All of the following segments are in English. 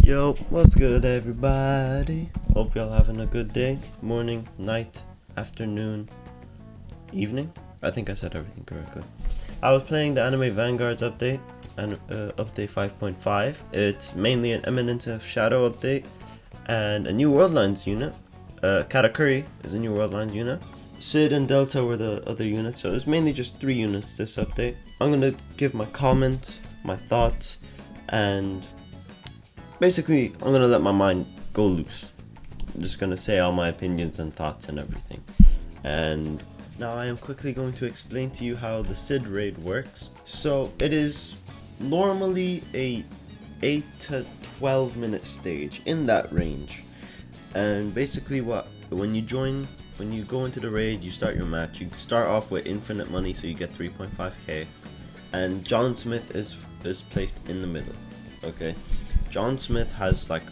Yo, what's good everybody? Hope y'all having a good day, morning, night, afternoon, evening. I think I said everything correctly. I was playing the anime Vanguards update, and update 5.5. It's mainly an Eminence of Shadow update and a new World Lines unit. Katakuri is a new World Lines unit. Sid and Delta were the other units, so it's mainly just 3 units this update. I'm gonna give my comments, my thoughts, and basically I'm gonna let my mind go loose. I'm just gonna say all my opinions and thoughts and everything. And now I am quickly going to explain to you how the Sid Raid works. So it is normally a 8 to 12 minute stage, in that range. And basically when you go into the raid, you start your match. You start off with infinite money, so you get 3.5k, and John Smith is placed in the middle. Okay, John Smith has like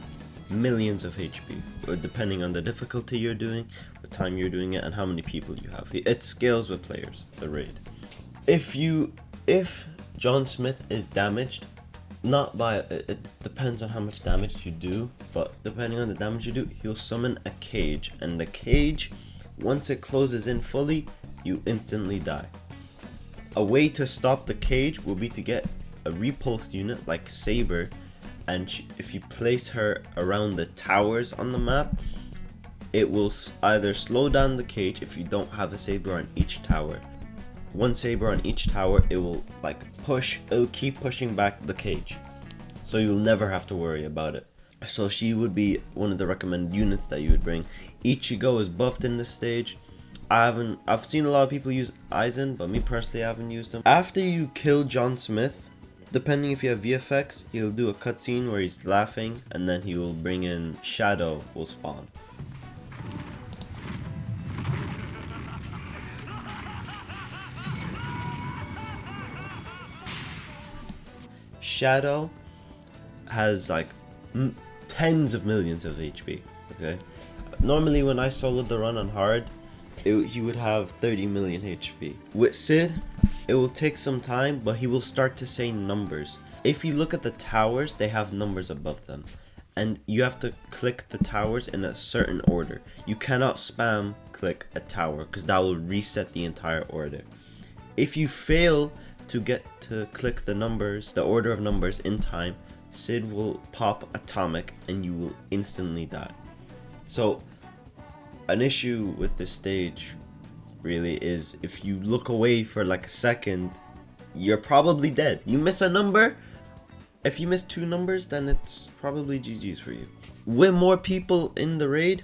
millions of HP, depending on the difficulty you're doing, the time you're doing it, and how many people you have. It scales with players, the raid. If John Smith is damaged, not by it depends on how much damage you do, but depending on the damage you do, he'll summon a cage, and the cage, once it closes in fully, you instantly die. A way to stop the cage will be to get a repulsed unit like Saber, and if you place her around the towers on the map, it will either slow down the cage if you don't have a Saber on each tower. One Saber on each tower, it will it'll keep pushing back the cage, so you'll never have to worry about it. So she would be one of the recommended units that you would bring. Ichigo is buffed in this stage. I've seen a lot of people use Aizen, but me personally I haven't used him. After you kill John Smith, depending if you have VFX, he'll do a cutscene where he's laughing, and then he will bring in Shadow will spawn. Shadow has like tens of millions of HP. Okay, normally when I soloed the run on hard, he would have 30 million HP. With Sid, it will take some time, but he will start to say numbers. If you look at the towers, they have numbers above them, and you have to click the towers in a certain order. You cannot spam click a tower, because that will reset the entire order. If you fail to get to click the numbers, the order of numbers in time, Sid will pop atomic and you will instantly die. So an issue with this stage really is if you look away for like a second, you're probably dead. You miss a number, if you miss 2 numbers, then it's probably GG's for you. With more people in the raid,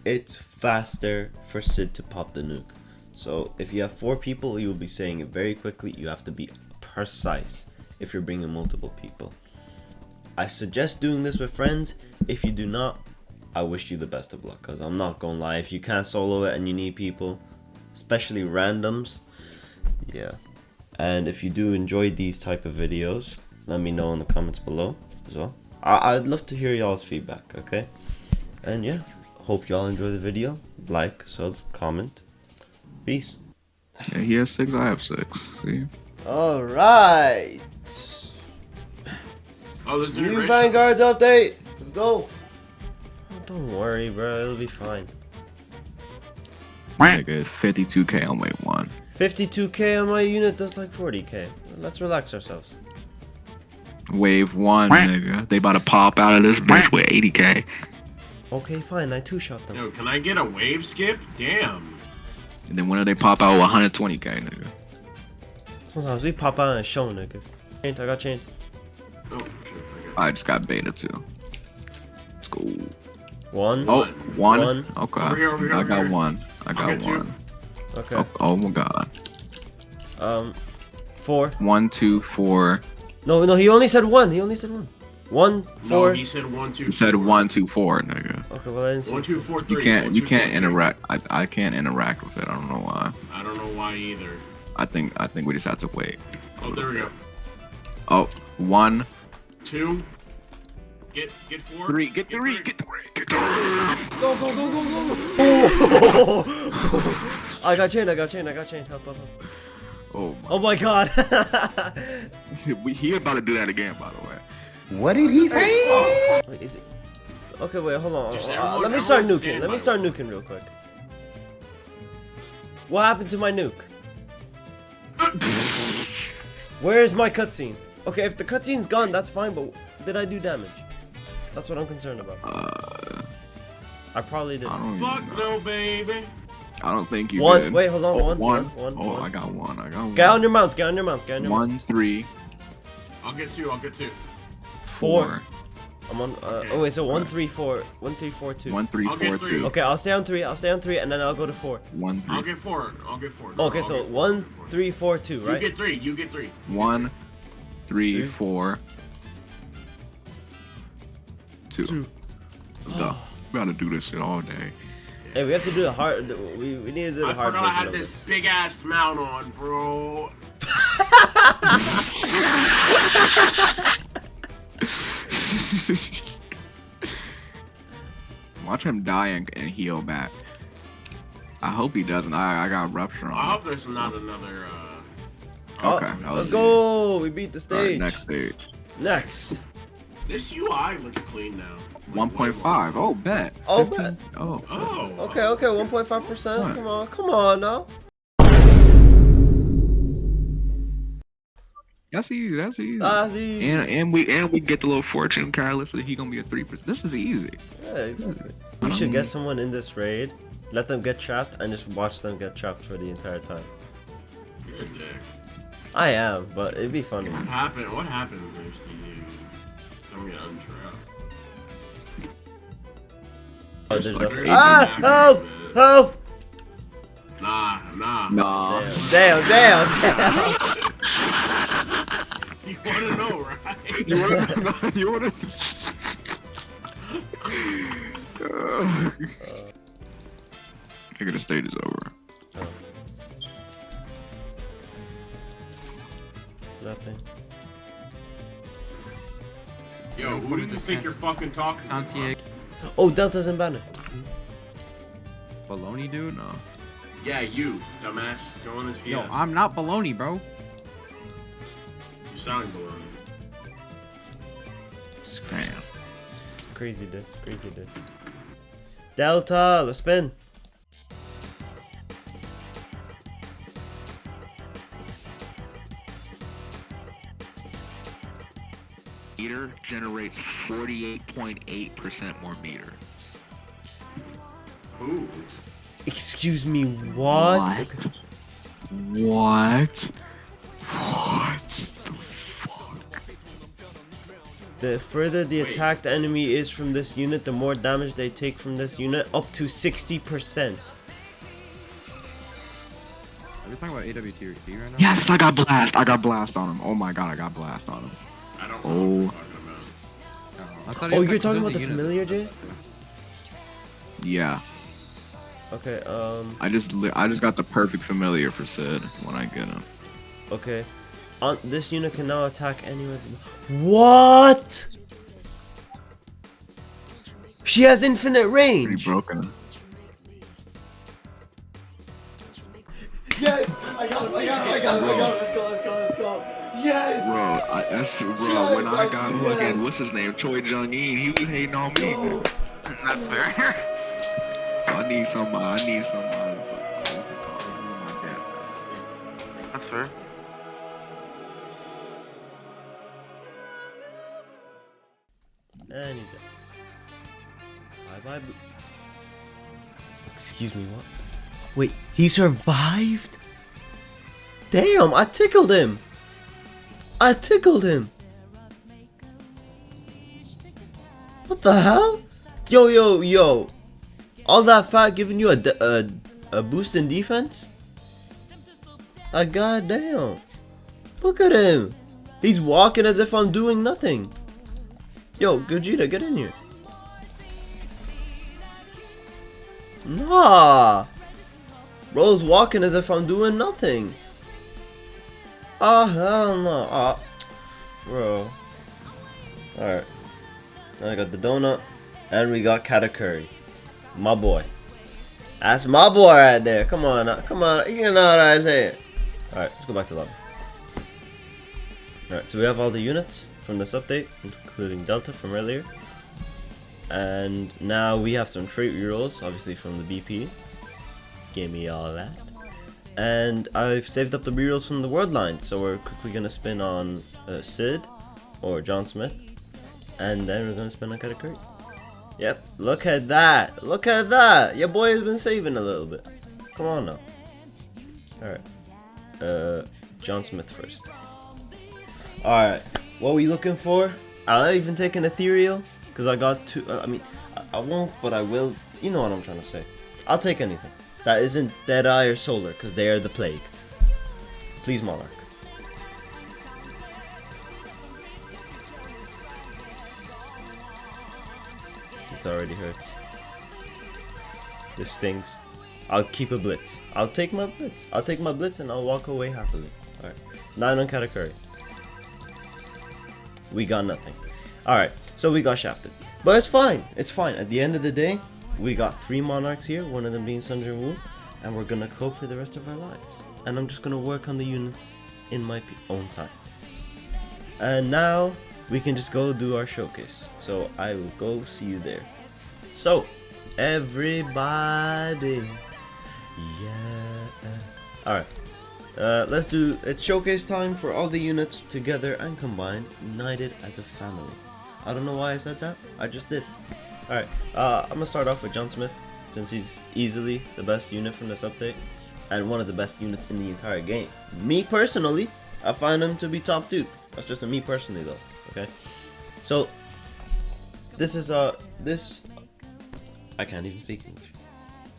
it's faster for Sid to pop the nuke. So if you have 4 people, you'll be saying it very quickly. You have to be precise if you're bringing multiple people. I suggest doing this with friends. If you do not, I wish you the best of luck, because I'm not gonna lie, if you can't solo it and you need people, especially randoms, yeah. And if you do enjoy these type of videos, let me know in the comments below as well. I'd love to hear y'all's feedback, okay? And yeah, hope y'all enjoy the video. Like, sub, comment. Peace. Yeah, he has 6, I have 6. See? Alright. Oh, there's New Vanguards update. Let's go. Oh, don't worry, bro. It'll be fine. Nigga, 52k on wave 1. 52k on my unit. That's like 40k. Let's relax ourselves. Wave 1, nigga. They about to pop out of this bitch with 80k. Okay, fine. I 2-shot them. Yo, can I get a wave skip? Damn. And then when do they pop out with 120k, nigga? Sometimes we pop out and show niggas. I got chained. Oh, shit. I just got beta too. Let's go. 1. Oh, 1? One. Okay. Over here, I got 1. I got 1. Okay. Oh my god. 4. 1, 2, 4. No, he only said 1. He only said 1. 1, 4. No, he said 1, 2. You said 1, 2, 4, nigga. Okay, well I didn't say 1, 2, 4, 3. You can't interact. I can't interact with it. I don't know why. I don't know why either. I think we just have to wait. Oh, there we go. Oh, 1, 2. Get 4. 3. Get 3. Get 3. Get 3. Go. I got chained. Help. Oh my god. He about to do that again, by the way. What did he say? Wait, is it? Okay, wait, hold on. Just Let me start everyone nuking. stand Let me by start one. nuking real quick. What happened to my nuke? Where's my cutscene? Okay, if the cutscene's gone, that's fine, but did I do damage? That's what I'm concerned about. I probably did. I don't Fuck even know. no, baby. I don't think you One. did. Wait, hold on. Oh, One. Oh, I got one. Get on your mounts. Get on your mounts. Get on your mounts. 1, 3, I'll get two. I'll get two. 4. I'm on. Okay. Oh wait, so 1, 3, 4. 1, 3, 4, 2. 1, 3, I'll 4, get three. 2. Okay, I'll stay on 3. I'll stay on 3, and then I'll go to 4. 1, 3. I'll get four. I'll get four. Okay, I'll so get 1, four. 3, 4, 2, right? You get three. You get three. 1, 3, Three. 4, 2. Let's go. We gotta do this shit all day. Hey, we have to do the hard. We need to do the I hard forgot I version had of this this. big ass mount on, bro. Watch him die and heal back. I hope he doesn't. I got rupture I on. hope there's not another. Okay, Oh, that was let's easy. go. We beat the stage. Alright, next stage. Next. This UI looks clean now. 1.5. Oh, bet. Oh, 15. Oh, bet. Oh. Okay, 1.5%. What? Come on now. That's easy. That's easy. Easy. And we get the little fortune catalyst so he gonna be a 3%. This is easy. Yeah, exactly. We should get someone in this raid, let them get trapped, and just watch them get trapped for the entire time. You're a dick. I am, but it'd be funny. What happened? What happened if you don't get untrapped? Oh, there's like a... eight Ah! back Help! in a minute. Help! Nah. Nah. Damn. You wanna know, right? You wanna? You wanna? Figure the stage is over. Nothing. Yo, who do you think you're fucking talking to? Santiago. Oh, Delta's in banner. Baloney, dude? No. Yeah, you, dumbass. Go on this PS. Yo, I'm not baloney, bro. You sound baloney. Damn. Crazy this. Delta, let's spin. Meter generates 48.8% more meter. Ooh. Excuse me, what? Okay. What? What the fuck? The further the Wait. attacked enemy is from this unit, the more damage they take from this unit, up to 60%. Are we talking about AWTRT right now? Yes, I got blast. I got blast on him. Oh my god, I got blast on him. I don't know what you're Oh. talking about. I thought Oh, he was you're talking about the the unit. familiar, Jay? Yeah, Okay, I just got the perfect familiar for Sid when I get him. okay. This unit can now attack anyone. What? She has infinite Pretty range. broken. Yes, I got him. Let's go. Yes. Bro, when I got fucking, what's his name, Choi Jung-in, he was hating on me. That's fair. So I need somebody. What's it called? I need my dad. That's fair. And he's dead. Bye. Excuse me, what? Wait, he survived? Damn, I tickled him. What the hell? Yo. All that fat giving you a boost in defense? Goddamn. Look at him. He's walking as if I'm doing nothing. Yo, Gogeta, get in here. Nah. Bro's walking as if I'm doing nothing. Oh, hell no. Bro. Alright. Now I got the donut. And we got Katakuri. My boy. That's my boy right there. Come on now. You know what I'm saying. Alright, let's go back to lobby. Alright, so we have all the units from this update, including Delta from earlier. And now we have some trait rerolls, obviously from the BP. Give me all that. And I've saved up the rerolls from the world line, so we're quickly gonna spin on Sid or John Smith, and then we're gonna spin on Katakuri. Yep, look at that! Look at that! Your boy has been saving a little bit. Come on now. Alright. John Smith first. Alright, what are we looking for? I'll even take an ethereal, because I got two. I mean, I won't, but I will. You know what I'm trying to say. I'll take anything that isn't Deadeye or Solar, because they are the plague. Please, Monarch. This already hurts. This stings. I'll keep a blitz. I'll take my blitz. I'll take my blitz and I'll walk away happily. Alright. 9 on Katakuri. We got nothing. Alright, so we got shafted. But it's fine. It's fine. At the end of the day, we got 3 Monarchs here, one of them being Sun Jin Woo, and we're gonna cope for the rest of our lives. And I'm just gonna work on the units in my own time. And now we can just go do our showcase. So I will go see you there. So, everybody. Yeah. Alright. Let's do it's showcase time for all the units together and combined, united as a family. I don't know why I said that. I just did. Alright. I'm gonna start off with John Smith, since he's easily the best unit from this update and one of the best units in the entire game. Me personally, I find him to be top 2. That's just me personally though. Okay. So this is this I can't even speak English.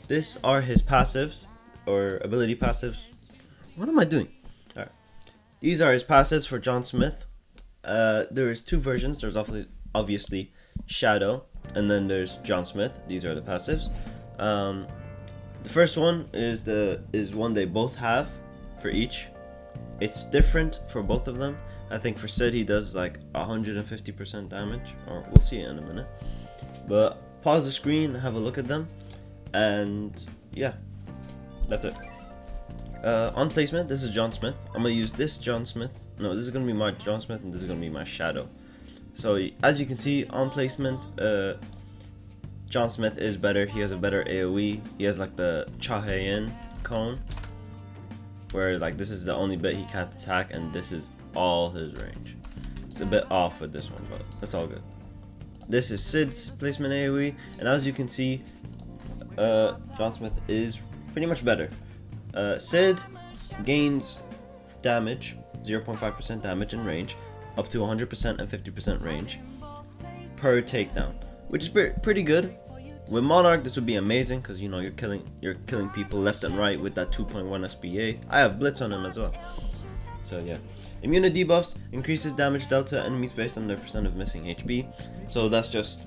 This are his passives or ability passives. What am I doing? Alright. These are his passives for John Smith. There is 2 versions. There's obviously Shadow, and then there's John Smith. These are the passives. The first one is one they both have for each. It's different for both of them. I think for Sid he does like 150% damage, or we'll see it in a minute. But pause the screen, have a look at them, and yeah, that's it. On placement, this is John Smith. I'm gonna use this John Smith. No, this is gonna be my John Smith, and this is gonna be my Shadow. So as you can see on placement, John Smith is better. He has a better AoE. He has like the Chahayan cone, where like this is the only bit he can't attack, and this is all his range. It's a bit off with this one, but it's all good. This is Sid's placement AoE, and as you can see, John Smith is pretty much better. Sid gains damage, 0.5% damage in range, up to 100% and 50% range per takedown, which is pretty good. With Monarch, this would be amazing because you know you're killing people left and right with that 2.1 SPA. I have Blitz on him as well. So yeah. Immunity debuffs increases damage dealt to enemies based on their percent of missing HP. So that's just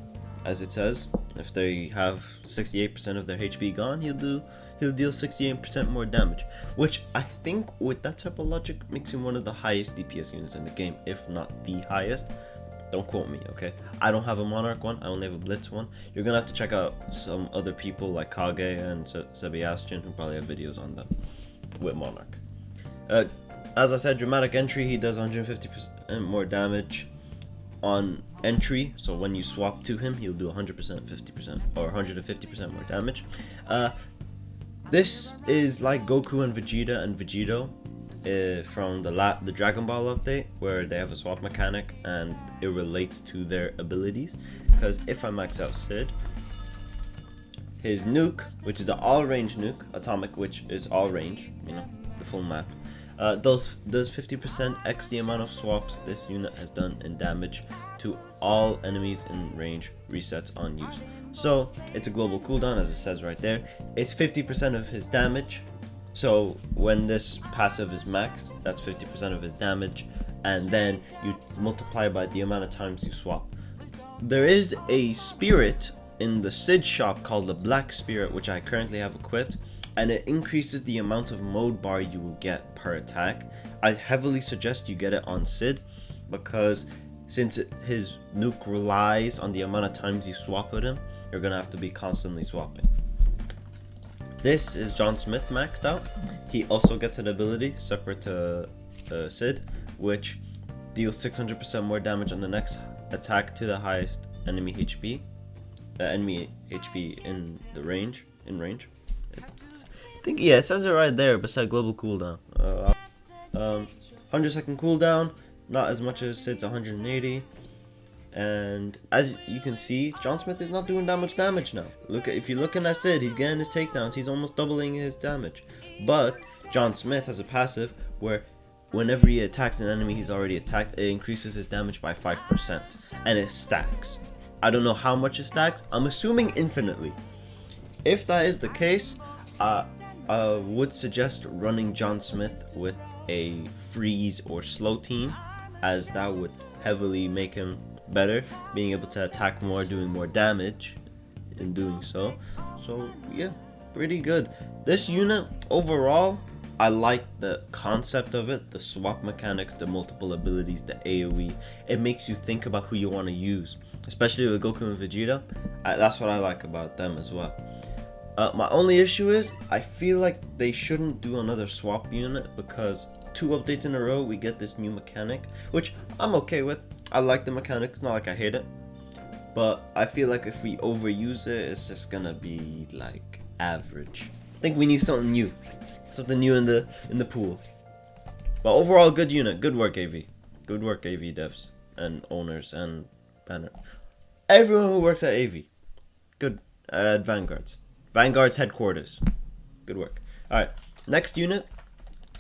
as it says. If they have 68% of their HP gone, he'll deal 68% more damage, which I think with that type of logic makes him one of the highest DPS units in the game, if not the highest. Don't quote me, okay? I don't have a Monarch one, I only have a Blitz one. You're gonna have to check out some other people like Kage and Sebastian who probably have videos on them with Monarch. As I said, dramatic entry, he does 150% more damage on entry, so when you swap to him, he'll do 100%, 50%, or 150% more damage. This is like Goku and Vegeta and Vegito from the Dragon Ball update, where they have a swap mechanic and it relates to their abilities. Because if I max out Sid, his nuke, which is an all-range nuke, atomic, which is all range, you know, the full map, does 50% x the amount of swaps this unit has done in damage to all enemies in range resets on use. So it's a global cooldown, as it says right there. It's 50% of his damage. So when this passive is maxed, that's 50% of his damage, and then you multiply by the amount of times you swap. There is a spirit in the Sid shop called the Black Spirit, which I currently have equipped, and it increases the amount of mode bar you will get per attack. I heavily suggest you get it on Sid, because since his nuke relies on the amount of times you swap with him, you're gonna have to be constantly swapping. This is John Smith maxed out. He also gets an ability separate to Sid, which deals 600% more damage on the next attack to the highest enemy HP. enemy HP in the range. I think, yeah, it says it right there beside global cooldown. 100-second cooldown, not as much as Sid's 180. And as you can see, John Smith is not doing that much damage now. If you're looking at Sid, he's getting his takedowns, he's almost doubling his damage. But John Smith has a passive where whenever he attacks an enemy he's already attacked, it increases his damage by 5%, and it stacks. I don't know how much it stacks. I'm assuming infinitely. If that is the case, I would suggest running John Smith with a freeze or slow team, as that would heavily make him better, being able to attack more, doing more damage in doing so. So yeah, pretty good. This unit overall, I like the concept of it, the swap mechanics, the multiple abilities, the AoE. It makes you think about who you want to use, especially with Goku and Vegeta. That's what I like about them as well. My only issue is I feel like they shouldn't do another swap unit, because 2 updates in a row we get this new mechanic, which I'm okay with. I like the mechanic, it's not like I hate it, but I feel like if we overuse it, it's just gonna be like average. I think we need something new in the pool. But overall, good unit, good work AV, good work AV devs and owners and banner, everyone who works at AV, good at Vanguards headquarters, good work. All right, next unit,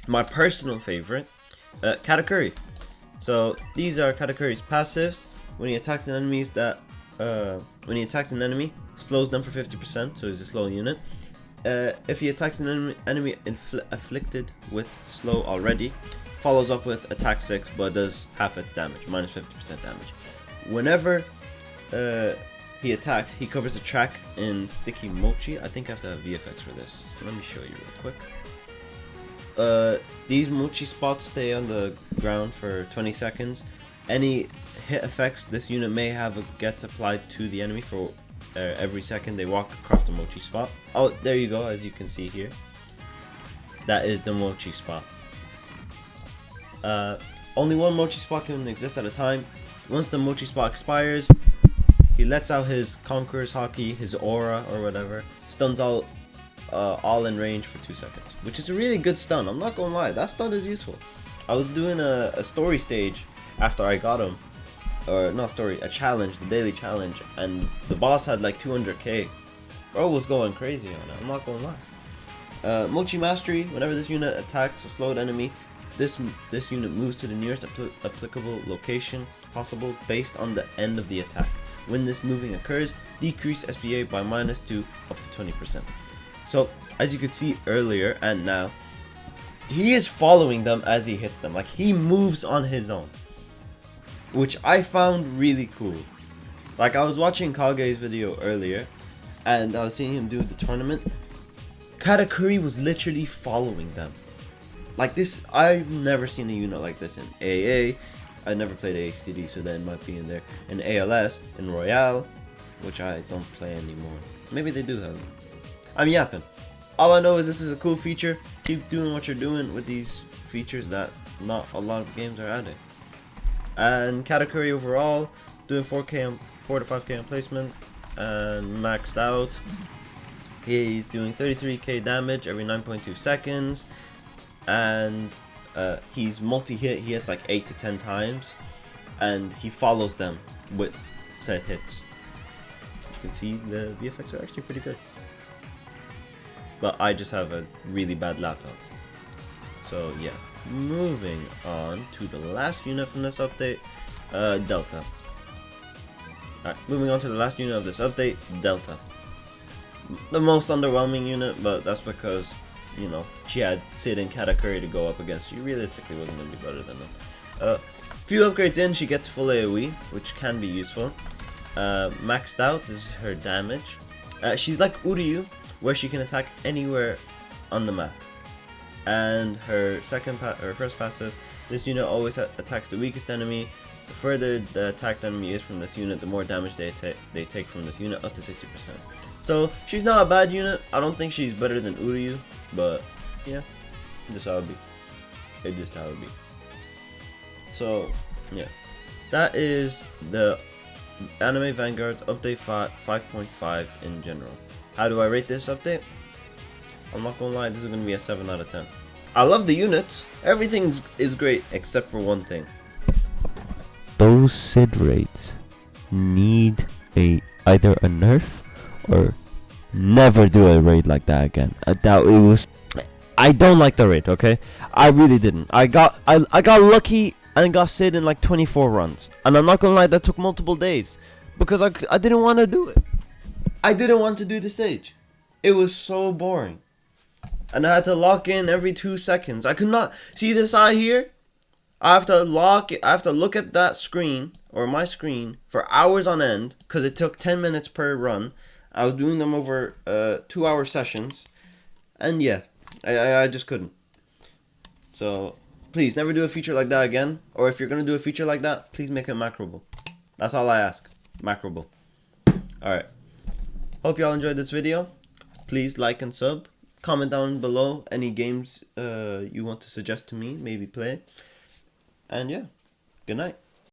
my personal favorite, Katakuri. So these are Katakuri's passives. When he attacks an enemy, slows them for 50%, so he's a slow unit. If he attacks an enemy afflicted with slow already, follows up with attack 6, but does half its damage, minus 50% damage. Whenever he attacks, he covers a track in sticky mochi. I think I have to have VFX for this. So let me show you real quick. These mochi spots stay on the ground for 20 seconds. Any hit effects this unit may have gets applied to the enemy for every second they walk across the mochi spot. Oh, there you go, as you can see here. That is the mochi spot. Only one mochi spot can exist at a time. Once the mochi spot expires, he lets out his Conqueror's Haki, his aura or whatever, stuns all in range for 2 seconds, which is a really good stun. I'm not gonna lie, that stun is useful. I was doing a story stage after I got him, or not story, a challenge, the daily challenge, and the boss had like 200k. Bro was going crazy on it, I'm not gonna lie. Mochi Mastery, whenever this unit attacks a slowed enemy, this unit moves to the nearest applicable location possible based on the end of the attack. When this moving occurs, decrease SPA by -2 up to 20%. So as you could see earlier and now, he is following them as he hits them. Like, he moves on his own, which I found really cool. Like, I was watching Kage's video earlier and I was seeing him do the tournament. Katakuri was literally following them. Like this, I've never seen a unit like this in AA. I never played ASTD, so that might be in there. In ALS, in Royale, which I don't play anymore. Maybe they do have it. I'm yapping. All I know is this is a cool feature. Keep doing what you're doing with these features that not a lot of games are adding. And Katakuri overall, doing 4 to 5k on placement and maxed out. He's doing 33k damage every 9.2 seconds. And he's multi-hit. He hits like 8 to 10 times. And he follows them with set hits. You can see the VFX are actually pretty good. But I just have a really bad laptop. So yeah, moving on to the last unit from this update, Delta. Alright, moving on to the last unit of this update, Delta. The most underwhelming unit, but that's because, you know, she had Sid and Katakuri to go up against. She realistically wasn't going to be better than them. Few upgrades in, she gets full AoE, which can be useful. Maxed out is her damage. She's like Uryu, where she can attack anywhere on the map. And her first passive, this unit always attacks the weakest enemy. The further the attacked enemy is from this unit, the more damage they take from this unit, up to 60%. So she's not a bad unit. I don't think she's better than Uryu, but yeah, just how it be. It's just how it be. So yeah, that is the Anime Vanguards Update 5.5 in general. How do I rate this update? I'm not gonna lie, this is gonna be a 7 out of 10. I love the units. Everything is great except for one thing. Those Sid Raids need either a nerf or never do a raid like that again. I don't like the raid, okay? I really didn't. I got lucky and got Sid in like 24 runs. And I'm not gonna lie, that took multiple days. Because I didn't want to do it. I didn't want to do the stage. It was so boring. And I had to lock in every 2 seconds. I could not see this eye here. I have to look at that screen, or my screen, for hours on end. Because it took 10 minutes per run. I was doing them over 2-hour sessions. And yeah, I just couldn't. So, please, never do a feature like that again. Or if you're going to do a feature like that, please make it macroable. That's all I ask. Macroable. Alright. Hope y'all enjoyed this video. Please like and sub. Comment down below any games you want to suggest to me, maybe play. And yeah, good night.